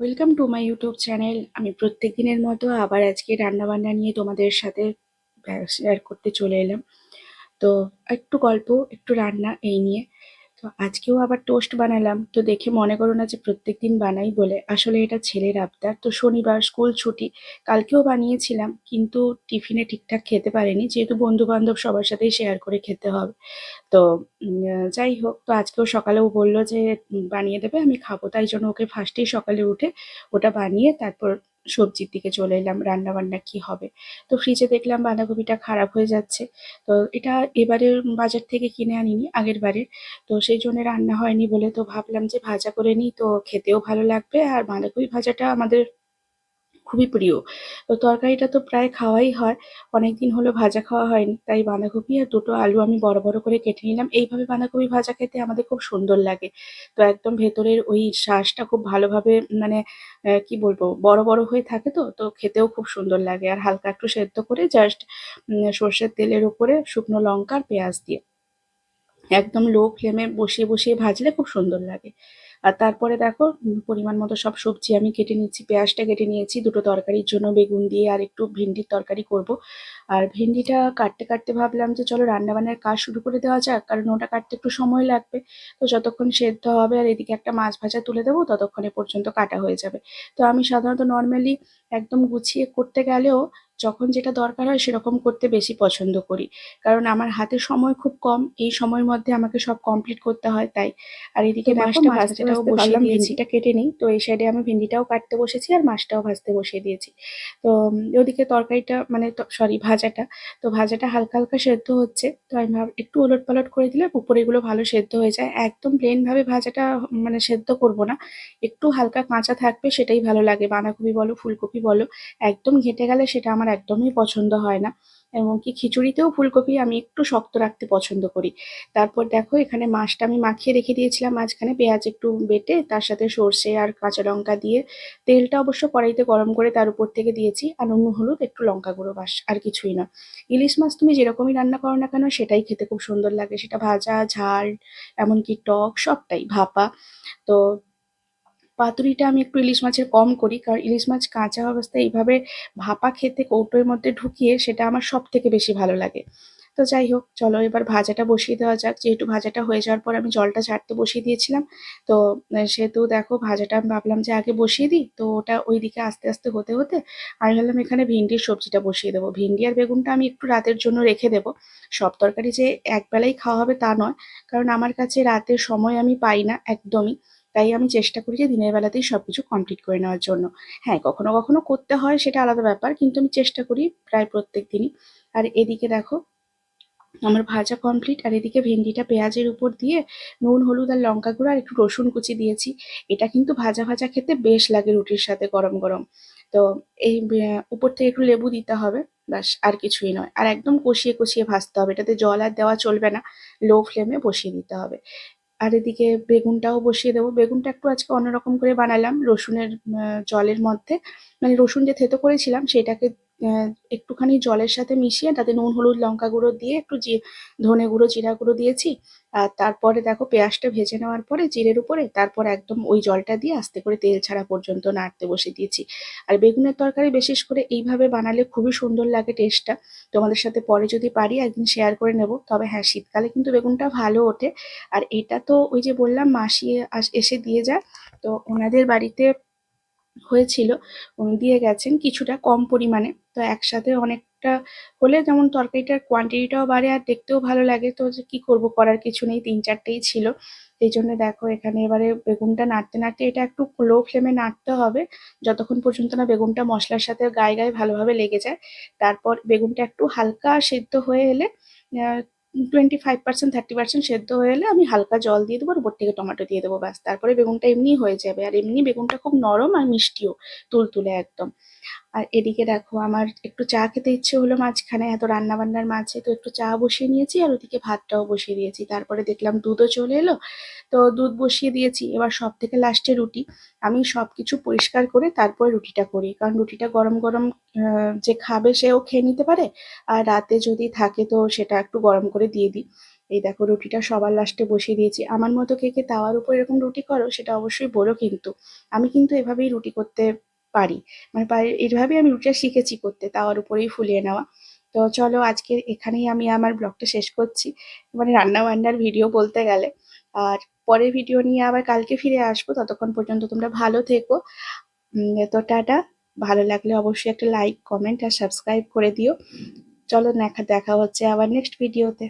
Welcome to my YouTube channel. আমি প্রত্যেক দিনের মতো আবার আজকে রান্নাবান্না নিয়ে তোমাদের সাথে শেয়ার করতে চলে এলাম। তো একটু গল্প, একটু রান্না এই নিয়ে। তো আজকেও আবার টোস্ট বানালাম। তো দেখে মনে করো না যে প্রত্যেকদিন বানাই বলে, আসলে এটা ছেলের আবদার। তো শনিবার স্কুল ছুটি, কালকেও বানিয়েছিলাম কিন্তু টিফিনে ঠিকঠাক খেতে পারেনি, যেহেতু বন্ধু বান্ধব সবার সাথেই শেয়ার করে খেতে হবে। তো যাই হোক, তো আজকেও সকালেও বললো যে বানিয়ে দেবে, আমি খাবো। তাই জন্য ওকে ফার্স্টেই সকালে উঠে ওটা বানিয়ে তারপর সবজির দিকে চলে এলাম, রান্না বান্না কি হবে। তো ফ্রিজে দেখলাম বাঁধাকপিটা খারাপ হয়ে যাচ্ছে। তো এটা এবারের বাজার থেকে কিনে আনিনি, আগের বারের। তো সেই জন্য রান্না হয়নি বলে তো ভাবলাম যে ভাজা করে নিই, তো খেতেও ভালো লাগবে। আর বাঁধাকপি ভাজাটা আমাদের খুবই প্রিয়। তো তরকারিটা তো প্রায় খাওয়াই হয়, অনেকদিন হলো ভাজা খাওয়া হয়নি, তাই বাঁধাকপি আর দুটো আলু আমি বড় বড় করে কেটে নিলাম। এইভাবে বাঁধাকপি ভাজা খেতে আমাদের খুব সুন্দর লাগে। তো একদম ভেতরের ওই শাঁসটা খুব ভালোভাবে মানে কি বলবো, বড় বড় হয়ে থাকে। তো তো খেতেও খুব সুন্দর লাগে। আর হালকা একটু সেদ্ধ করে জাস্ট সর্ষের তেলের উপরে শুকনো লঙ্কা আর পেঁয়াজ দিয়ে একদম লো ফ্লেমে বসিয়ে বসিয়ে ভাজলে খুব সুন্দর লাগে। আর তারপরে দেখো পরিমাণ মতো সব সবজি আমি কেটে নিচ্ছি। পেঁয়াজটা কেটে নিয়েছি দুটো তরকারির জন্য, বেগুন দিয়ে আর একটু ভেন্ডির তরকারি করব। আর ভেন্ডিটা কাটতে কাটতে ভাবলাম যে চলো রান্নাবান্নার কাজ শুরু করে দেওয়া যাক, কারণ ওটা কাটতে একটু সময় লাগবে। তো যতক্ষণ সেদ্ধ হবে আর এদিকে একটা মাছ ভাজা তুলে দেবো, ততক্ষণে পর্যন্ত কাটা হয়ে যাবে। তো আমি সাধারণত নর্মালি একদম গুছিয়ে করতে গেলেও যখন যেটা দরকার হয় সেরকম করতে বেশি পছন্দ করি, কারণ আমার হাতে সময় খুব কম, এই সময়ের মধ্যে আমাকে সব কমপ্লিট করতে হয় তাই। আর তো এদিকে দেখো মাছটা মাছ ভাজতে ভাজাটাও ভাজতে বসিয়ে ভাবলাম দিয়েছি। ভেন্ডিটা কেটে নিই। তো এই সাইডে আমি ভেন্ডিটাও কাটতে বসেছি আর মাছটাও ভাজতে বসিয়ে দিয়েছি। তো ওদিকে তরকারিটা মানে সরি ভাজাটা, তো ভাজাটা হালকা হালকা সেদ্ধ হচ্ছে। তো আমি একটু ওলট পালট করে দিলে উপরে এগুলো ভালো সেদ্ধ হয়ে যায়। একদম প্লেন ভাবে ভাজাটা মানে সেদ্ধ করব না, একটু হালকা কাঁচা থাকবে, সেটাই ভালো লাগে। বাঁধাকপি বলো ফুলকপি বলো, একদম ঘেঁটে গেলে সেটা আমার একদমই পছন্দ হয় না। এমনকি খিচুড়িতেও ফুলকপি আমি একটু শক্ত রাখতে পছন্দ করি। তারপর দেখো এখানে মাছটা আমি মাখিয়ে রেখে দিয়েছিলাম, মাঝখানে পেঁয়াজ একটু বেটে তার সাথে সর্ষে আর কাঁচা লঙ্কা দিয়ে, তেলটা অবশ্য কড়াইতে গরম করে তার উপর থেকে দিয়েছি, আর নুন হলুদ একটু লঙ্কা গুঁড়ো, বাস আর কিছুই না। ইলিশ মাছ তুমি যেরকমই রান্না করো না কেন সেটাই খেতে খুব সুন্দর লাগে, সেটা ভাজা ঝাল এমনকি টক সবটাই, ভাপা। তো পাতুরিটা আমি একটু ইলিশ মাছের কম করি, কারণ ইলিশ মাছ কাঁচা অবস্থায় এইভাবে ভাপা খেতে কৌটোর মধ্যে ঢুকিয়ে সেটা আমার সব থেকে বেশি ভালো লাগে। তো যাই হোক, চলো এবার ভাজাটা বসিয়ে দেওয়া যাক। যেহেতু ভাজাটা হয়ে যাওয়ার পর আমি জলটা ছাড়তে বসিয়ে দিয়েছিলাম, তো সেহেতু দেখো ভাজাটা আমি ভাবলাম যে আগে বসিয়ে দিই। তো ওটা ওইদিকে আস্তে আস্তে হতে হতে আমি ভাবলাম এখানে ভিন্ডির সবজিটা বসিয়ে দেবো। ভিন্ডি আর বেগুনটা আমি একটু রাতের জন্য রেখে দেবো। সব তরকারি যে একবেলাই খাওয়া হবে তা নয়, কারণ আমার কাছে রাতের সময় আমি পাই না একদমই। তাই আমি চেষ্টা করি যে দিনের বেলাতেই সবকিছু কমপ্লিট করে নেওয়ার জন্য। হ্যাঁ, কখনো কখনো করতে হয়, সেটা আলাদা ব্যাপার, কিন্তু আমি চেষ্টা করি প্রায় প্রত্যেক দিনই। আর এদিকে দেখো আমার ভাজা কমপ্লিট, আর এদিকে ভেন্ডিটা পেঁয়াজের উপর দিয়ে নুন হলুদ আর লঙ্কা গুঁড়ো আর একটু রসুন কুচি দিয়েছি। এটা কিন্তু ভাজা ভাজা খেতে বেশ লাগে রুটির সাথে গরম গরম। তো এই উপর থেকে একটু লেবু দিতে হবে, ব্যাস আর কিছুই নয়। আর একদম কষিয়ে কষিয়ে ভাজতে হবে, এটাতে জল আর দেওয়া চলবে না, লো ফ্লেমে বসিয়ে দিতে হবে। আর এদিকে বেগুনটাও বসিয়ে দেবো। বেগুনটা একটু আজকে অন্যরকম করে বানালাম, রসুনের জলের মধ্যে, মানে রসুন যে থেতো করেছিলাম সেটাকে আহ, একটুখানি জলের সাথে মিশিয়ে তাতে নুন হলুদ লঙ্কা গুঁড়ো দিয়ে একটু ধনে গুঁড়ো জিরা গুঁড়ো দিয়েছি। আর তারপরে দেখো পেঁয়াজটা ভেজে নেওয়ার পরে জিরের উপরে তারপর একদম ওই জলটা দিয়ে আস্তে করে তেল ছাড়া পর্যন্ত নাড়তে বসে দিয়েছি। আর বেগুনের তরকারি বিশেষ করে এইভাবে বানালে খুবই সুন্দর লাগে টেস্টটা। তোমাদের সাথে পরে যদি পারি একদিন শেয়ার করে নেব। তবে হ্যাঁ, শীতকালে কিন্তু বেগুনটা ভালো ওঠে। আর এটা তো ওই যে বললাম মাসি এসে দিয়ে যায়, তো ওনাদের বাড়িতে হয়েছিল, উনি দিয়ে গেছেন কিছুটা কম পরিমাণে। তো একসাথে অনেকটা হলে যেমন তরকারিটার কোয়ান্টিটিটাও বাড়ে আর দেখতেও ভালো লাগে। তো যে কি করব, করার কিছু নেই, তিন চারটেই ছিল। এই জন্য দেখো এখানে এবারে বেগুনটা নাড়তে নাড়তে, এটা একটু লো ফ্লেমে নাড়তে হবে যতক্ষণ পর্যন্ত না বেগুনটা মশলার সাথে গায়ে গায়ে ভালোভাবে লেগে যায়। তারপর বেগুনটা একটু হালকা সেদ্ধ হয়ে এলে 25% 30% সেদ্ধ হয়ে এলে আমি হালকা জল দিয়ে দেবো আর উপর থেকে টমেটো দিয়ে দেবো, ব্যাস। তারপরে বেগুনটা এমনি হয়ে যাবে। আর এমনি বেগুনটা খুব নরম আর মিষ্টিও, তুলতুলে একদম। আর এদিকে দেখো আমার একটু চা খেতে ইচ্ছে হলো, মাঝখানে এত রান্না বান্নার মাঝে তো একটু চা বসিয়ে নিয়েছি, আর ওদিকে ভাতটাও বসিয়ে দিয়েছি। তারপরে দেখলাম দুধও চলে এলো, তো দুধ বসিয়ে দিয়েছি। এবার সব থেকে লাস্টে রুটি। আমি সবকিছু পরিষ্কার করে তারপরে রুটিটা করি, কারণ রুটিটা গরম গরম যে খাবে সেও খেয়ে নিতে পারে। আর রাতে যদি থাকে তো সেটা একটু গরম করে দিয়ে দিই। এই দেখো রুটিটা সবার লাস্টে বসিয়ে দিয়েছি। আমার মতো কে কে তাওয়ার উপর এরকম রুটি করো সেটা অবশ্যই বলো কিন্তু। আমি কিন্তু এভাবেই রুটি করতে পারি, মানে এইভাবেই আমি রুটিটা শিখেছি করতে, তাওয়ার উপরেই ফুলিয়ে নেওয়া। তো চলো আজকে এখানেই আমি আমার ব্লগটা শেষ করছি, মানে রান্না বান্নার ভিডিও বলতে গেলে। আর পরের ভিডিও নিয়ে আবার কালকে ফিরে আসবো, ততক্ষণ পর্যন্ত তোমরা ভালো থেকো। তো টাটা। ভালো লাগলে অবশ্যই একটা লাইক, কমেন্ট আর সাবস্ক্রাইব করে দিও। চলো দেখা দেখা হচ্ছে আবার নেক্সট ভিডিওতে।